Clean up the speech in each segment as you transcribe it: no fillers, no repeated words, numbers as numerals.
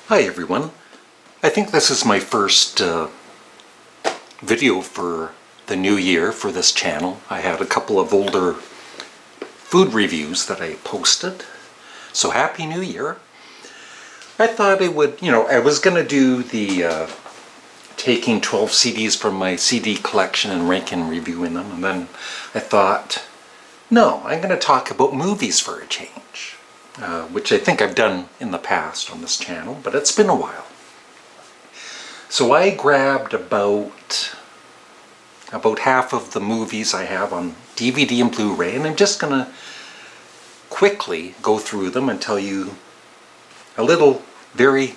Hi everyone. I think this is my first video for the new year for this channel. I had a couple of older food reviews that I posted. So Happy New Year. I thought I would, I was going to do the taking 12 CDs from my CD collection and ranking and reviewing them. And then I thought, no, I'm going to talk about movies for a change. Which I think I've done in the past on this channel, but it's been a while. So I grabbed about half of the movies I have on DVD and Blu-ray, and I'm just going to quickly go through them and tell you a little, very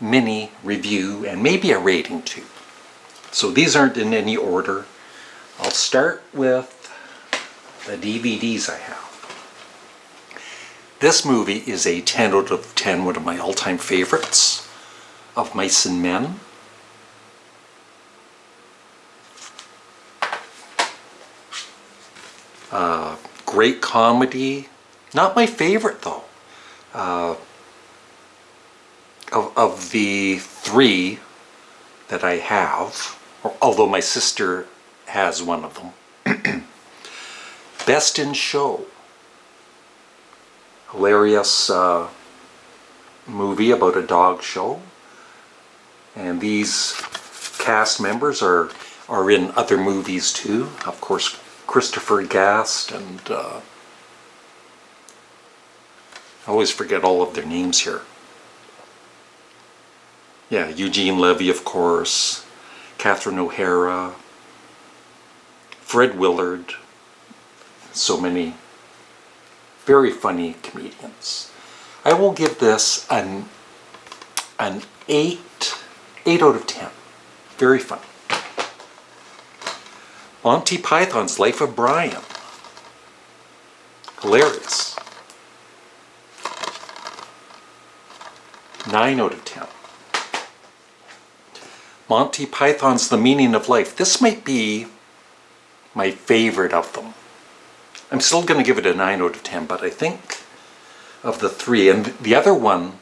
mini review and maybe a rating too. So these aren't in any order. I'll start with the DVDs I have. This movie is a 10 out of 10, one of my all-time favorites of Mice and Men. Great comedy. Not my favorite though. Of the three that I have, although my sister has one of them. Best in Show. Hilarious movie about a dog show, and these cast members are in other movies too. Of course, Christopher Guest and I always forget all of their names here. Yeah, Eugene Levy, of course, Catherine O'Hara, Fred Willard, so many very funny comedians. I will give this an 8 out of 10. Very funny. Monty Python's Life of Brian. Hilarious. 9 out of 10. Monty Python's The Meaning of Life. This might be my favorite of them. I'm still going to give it a 9 out of 10, but I think of the three, and the other one,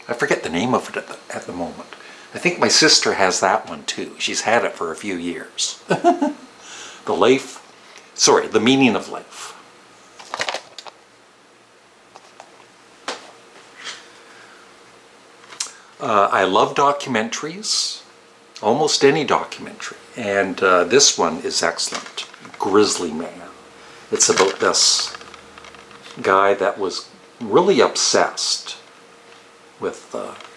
I forget the name of it at the moment. I think my sister has that one too. She's had it for a few years. The Meaning of Life. I love documentaries, almost any documentary, and this one is excellent. Grizzly Man. It's about this guy that was really obsessed with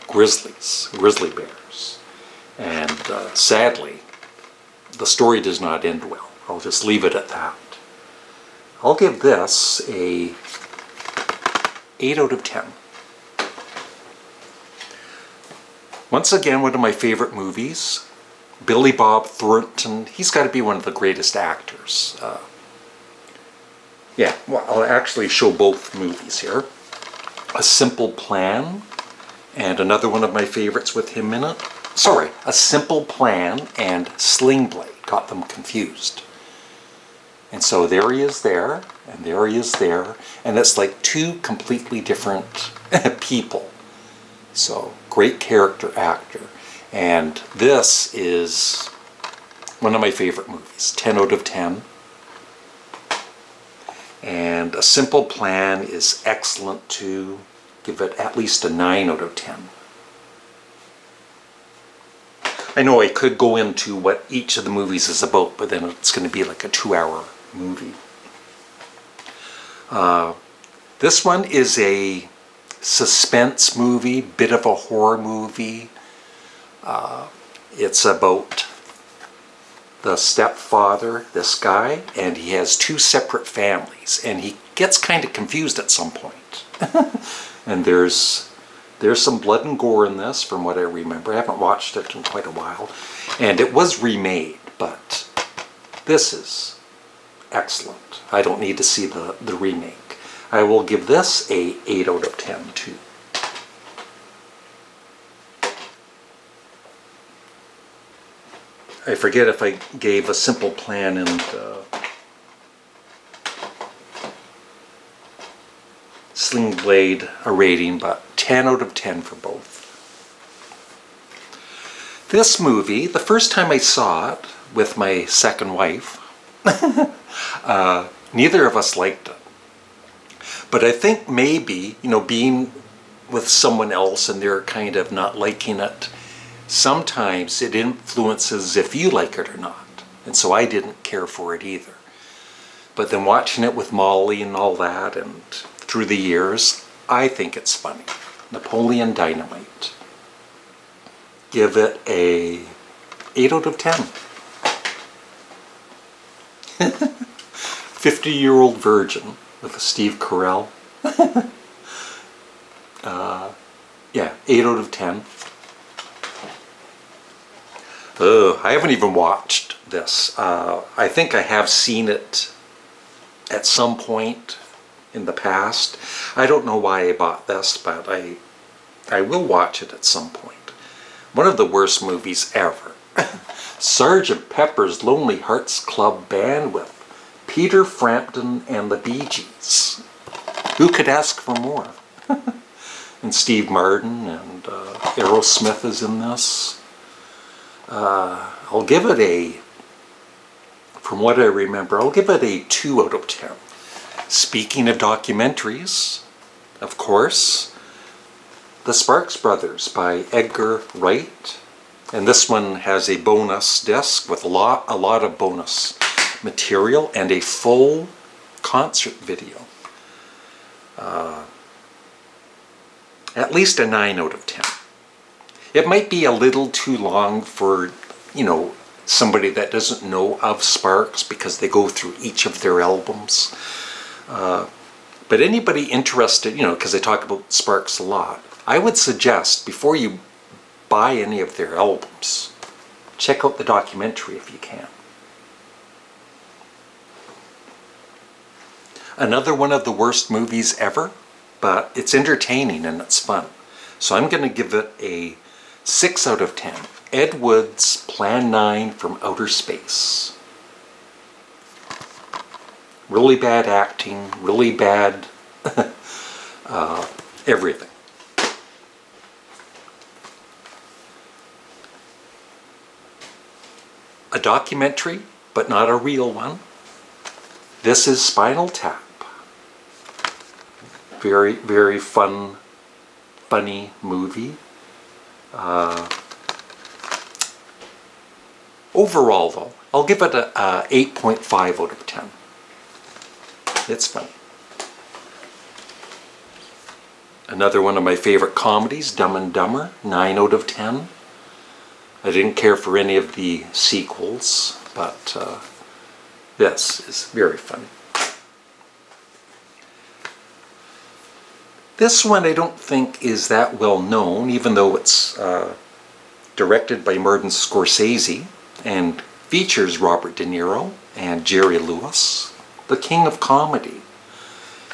grizzly bears. And sadly, the story does not end well. I'll just leave it at that. I'll give this a 8 out of 10. Once again, one of my favorite movies. Billy Bob Thornton. He's got to be one of the greatest actors. Yeah, well, I'll actually show both movies here. A Simple Plan, and another one of my favorites with him in it. Sorry, A Simple Plan and Sling Blade. Got them confused. And so there he is there, and there he is there, and it's like two completely different people. So, great character actor. And this is one of my favorite movies. 10 out of 10. And A Simple Plan is excellent too. Give it at least a 9 out of 10. I know I could go into what each of the movies is about, but then it's going to be like a 2-hour movie. This one is a suspense movie, bit of a horror movie. It's about the stepfather, this guy, and he has two separate families, and he gets kind of confused at some point. And there's some blood and gore in this, from what I remember. I haven't watched it in quite a while, and it was remade, but this is excellent. I don't need to see the remake. I will give this a 8 out of 10 too. I forget if I gave A Simple Plan and Sling Blade a rating, but 10 out of 10 for both. This movie, the first time I saw it with my second wife, neither of us liked it. But I think maybe, being with someone else and they're kind of not liking it, sometimes it influences if you like it or not. And so I didn't care for it either. But then watching it with Molly and all that, and through the years, I think it's funny. Napoleon Dynamite. Give it a 8 out of 10. 50-Year-Old Virgin with a Steve Carell. Yeah, 8 out of 10. I haven't even watched this. I think I have seen it at some point in the past. I don't know why I bought this, but I will watch it at some point. One of the worst movies ever. Sgt. Pepper's Lonely Hearts Club Band with Peter Frampton and the Bee Gees. Who could ask for more? And Steve Martin and Aerosmith is in this. I'll give it from what I remember, I'll give it a 2 out of 10. Speaking of documentaries, of course, The Sparks Brothers by Edgar Wright. And this one has a bonus disc with a lot of bonus material and a full concert video. At least a 9 out of 10. It might be a little too long for, somebody that doesn't know of Sparks because they go through each of their albums. But anybody interested, because they talk about Sparks a lot, I would suggest before you buy any of their albums, check out the documentary if you can. Another one of the worst movies ever, but it's entertaining and it's fun. So I'm going to give it a 6 out of 10. Ed Wood's Plan 9 from Outer Space. Really bad acting, really bad everything. A documentary, but not a real one. This is Spinal Tap. Very, very funny movie. Overall, though, I'll give it a 8.5 out of 10. It's funny. Another one of my favorite comedies, Dumb and Dumber, 9 out of 10. I didn't care for any of the sequels, but this is very funny. This one I don't think is that well known, even though it's directed by Martin Scorsese and features Robert De Niro and Jerry Lewis, the king of comedy.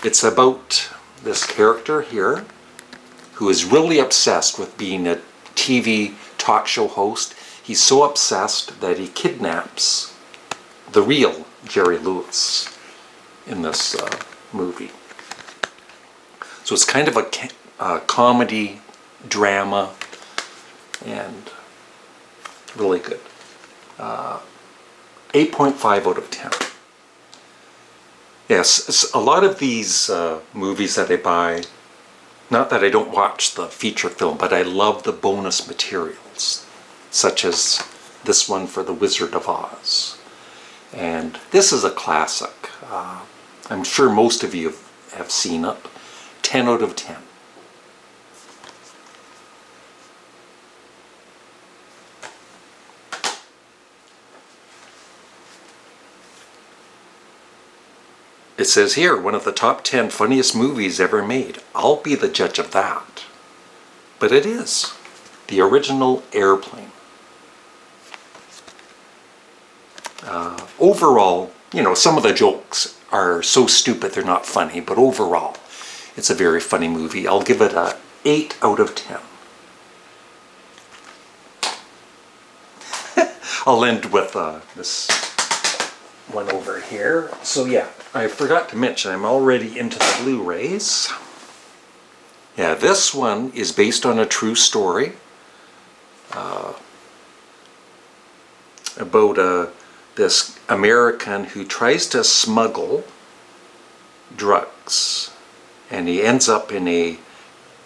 It's about this character here who is really obsessed with being a TV talk show host. He's so obsessed that he kidnaps the real Jerry Lewis in this movie. So it's kind of a comedy drama and really good. 8.5 out of 10. Yes, a lot of these movies that I buy, not that I don't watch the feature film, but I love the bonus materials, such as this one for The Wizard of Oz. And this is a classic. I'm sure most of you have seen it. 10 out of 10. It says here, one of the top 10 funniest movies ever made. I'll be the judge of that. But it is. The original Airplane. Overall, some of the jokes are so stupid they're not funny, but overall, it's a very funny movie. I'll give it a 8 out of 10. I'll end with this one over here. So yeah, I forgot to mention I'm already into the Blu-rays. Yeah, this one is based on a true story. about this American who tries to smuggle drugs, and he ends up in a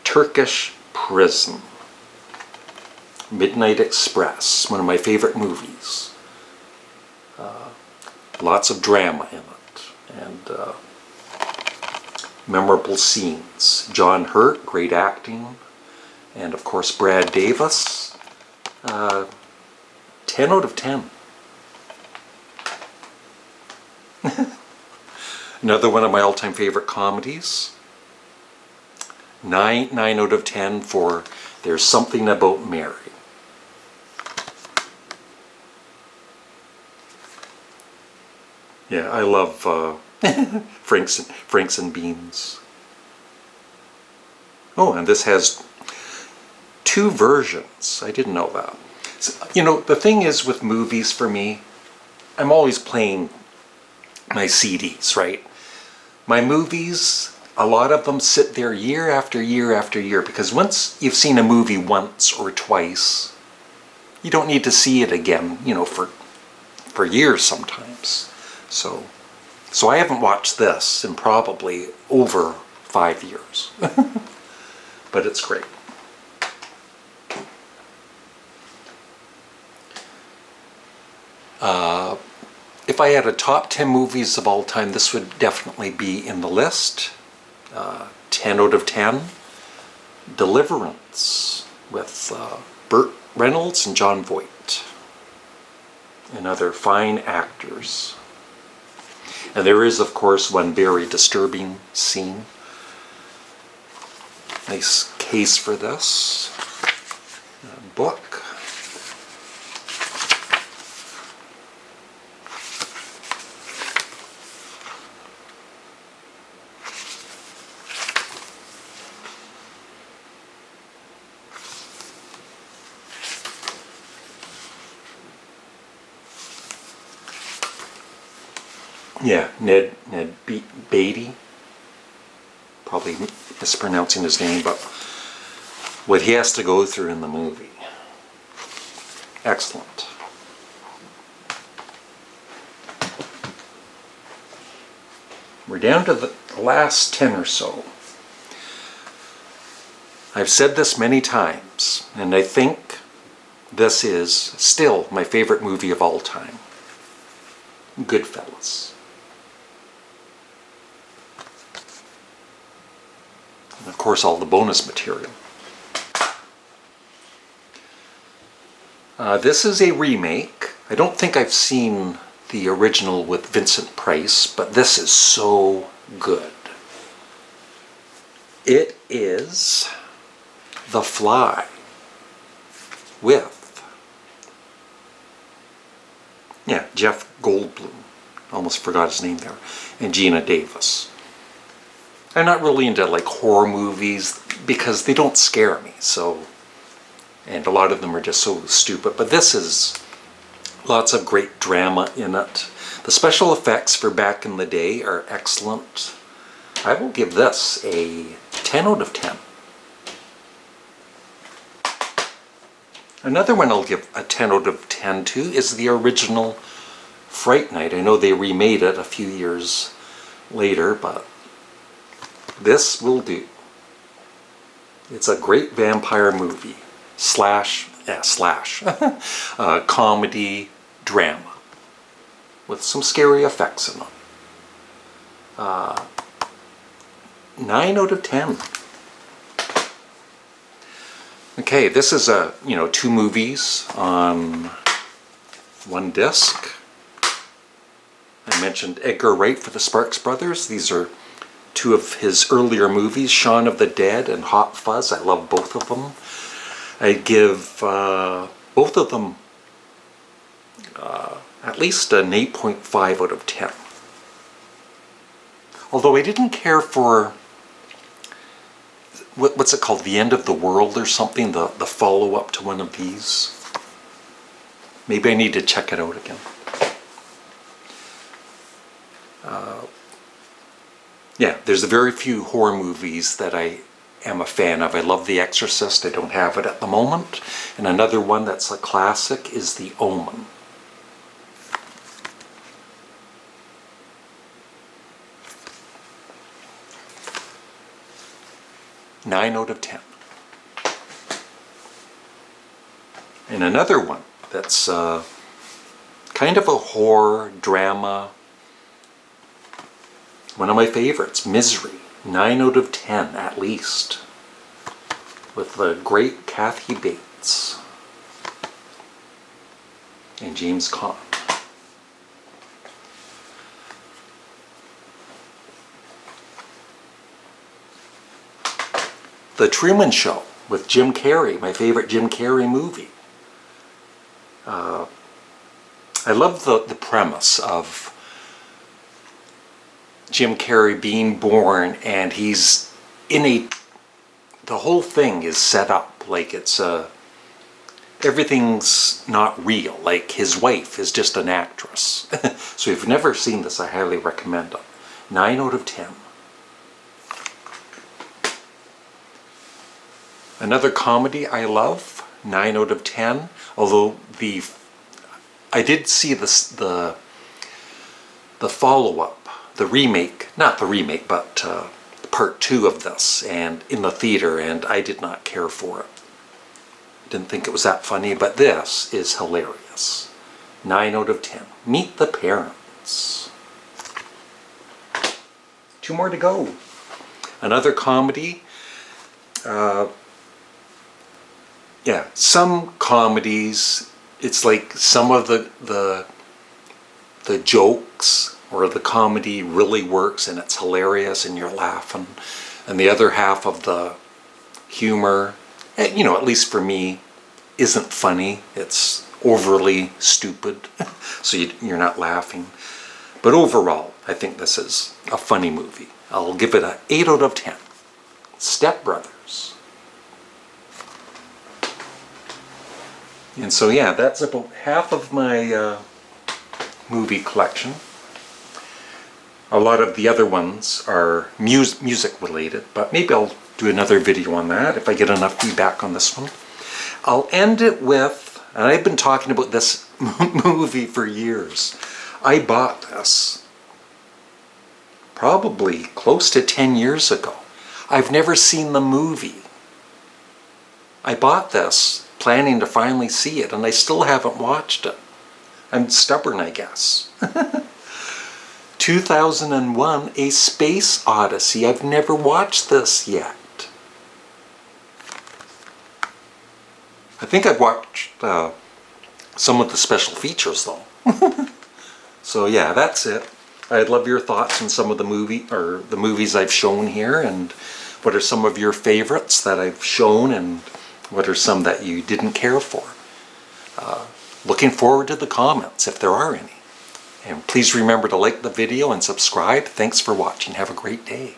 Turkish prison. Midnight Express, one of my favorite movies. Lots of drama in it, and memorable scenes. John Hurt, great acting, and of course Brad Davis. 10 out of 10. Another one of my all-time favorite comedies. 9 out of 10 for There's Something About Mary. Yeah, I love Franks and Beans. Oh, and this has 2 versions. I didn't know that. So, you know, the thing is with movies for me, I'm always playing my CDs, right? My movies, a lot of them sit there year after year after year, because once you've seen a movie once or twice, you don't need to see it again, you know, for years sometimes. So I haven't watched this in probably over 5 years. But it's great. If I had a top 10 movies of all time, this would definitely be in the list. 10 out of 10. Deliverance with Burt Reynolds and Jon Voight and other fine actors. And there is, of course, one very disturbing scene. Nice case for this book. Yeah, Ned Beatty. Probably mispronouncing his name, but what he has to go through in the movie. Excellent. We're down to the last 10 or so. I've said this many times, and I think this is still my favorite movie of all time. Goodfellas. And of course, all the bonus material. This is a remake. I don't think I've seen the original with Vincent Price, but this is so good. It is The Fly with, Jeff Goldblum. Almost forgot his name there. And Gina Davis. I'm not really into like horror movies because they don't scare me, and a lot of them are just so stupid, but this is lots of great drama in it. The special effects for back in the day are excellent. I will give this a 10 out of 10. Another one I'll give a 10 out of 10 to is the original Fright Night. I know they remade it a few years later, but this will do. It's a great vampire movie slash comedy drama with some scary effects in it. 9 out of 10. Okay, this is 2 movies on one disc. I mentioned Edgar Wright for the Sparks Brothers. These are 2 of his earlier movies, Shaun of the Dead and Hot Fuzz. I love both of them. I'd give both of them at least an 8.5 out of 10. Although I didn't care for, what's it called, The End of the World or something, the follow-up to one of these. Maybe I need to check it out again. There's very few horror movies that I am a fan of. I love The Exorcist. I don't have it at the moment. And another one that's a classic is The Omen. 9 out of 10. And another one that's kind of a horror drama. One of my favorites, Misery. 9 out of 10 at least. With the great Kathy Bates and James Caan. The Truman Show with Jim Carrey, my favorite Jim Carrey movie. I love the premise of Jim Carrey being born, and he's in the whole thing is set up like it's everything's not real, like his wife is just an actress. So if you've never seen this, I highly recommend it. 9 out of 10. Another comedy I love, 9 out of 10, although I did see the follow-up, the remake, not the remake, but part 2 of this, and in the theater, and I did not care for it. Didn't think it was that funny, but this is hilarious. 9 out of 10. Meet the Parents. 2 more to go. Another comedy. Yeah, some comedies, it's like some of the jokes or the comedy really works and it's hilarious and you're laughing, and the other half of the humor, you know, at least for me, isn't funny. It's overly stupid, so you're not laughing. But overall, I think this is a funny movie. I'll give it an 8 out of 10. Step Brothers. And so yeah, that's about half of my movie collection. A lot of the other ones are music related, but maybe I'll do another video on that if I get enough feedback on this one. I'll end it with, and I've been talking about this movie for years. I bought this probably close to 10 years ago. I've never seen the movie. I bought this planning to finally see it, and I still haven't watched it. I'm stubborn, I guess. 2001, A Space Odyssey. I've never watched this yet. I think I've watched some of the special features though. So yeah, that's it. I'd love your thoughts on some of the movies I've shown here, and what are some of your favorites that I've shown, and what are some that you didn't care for. Looking forward to the comments if there are any. And please remember to like the video and subscribe. Thanks for watching. Have a great day.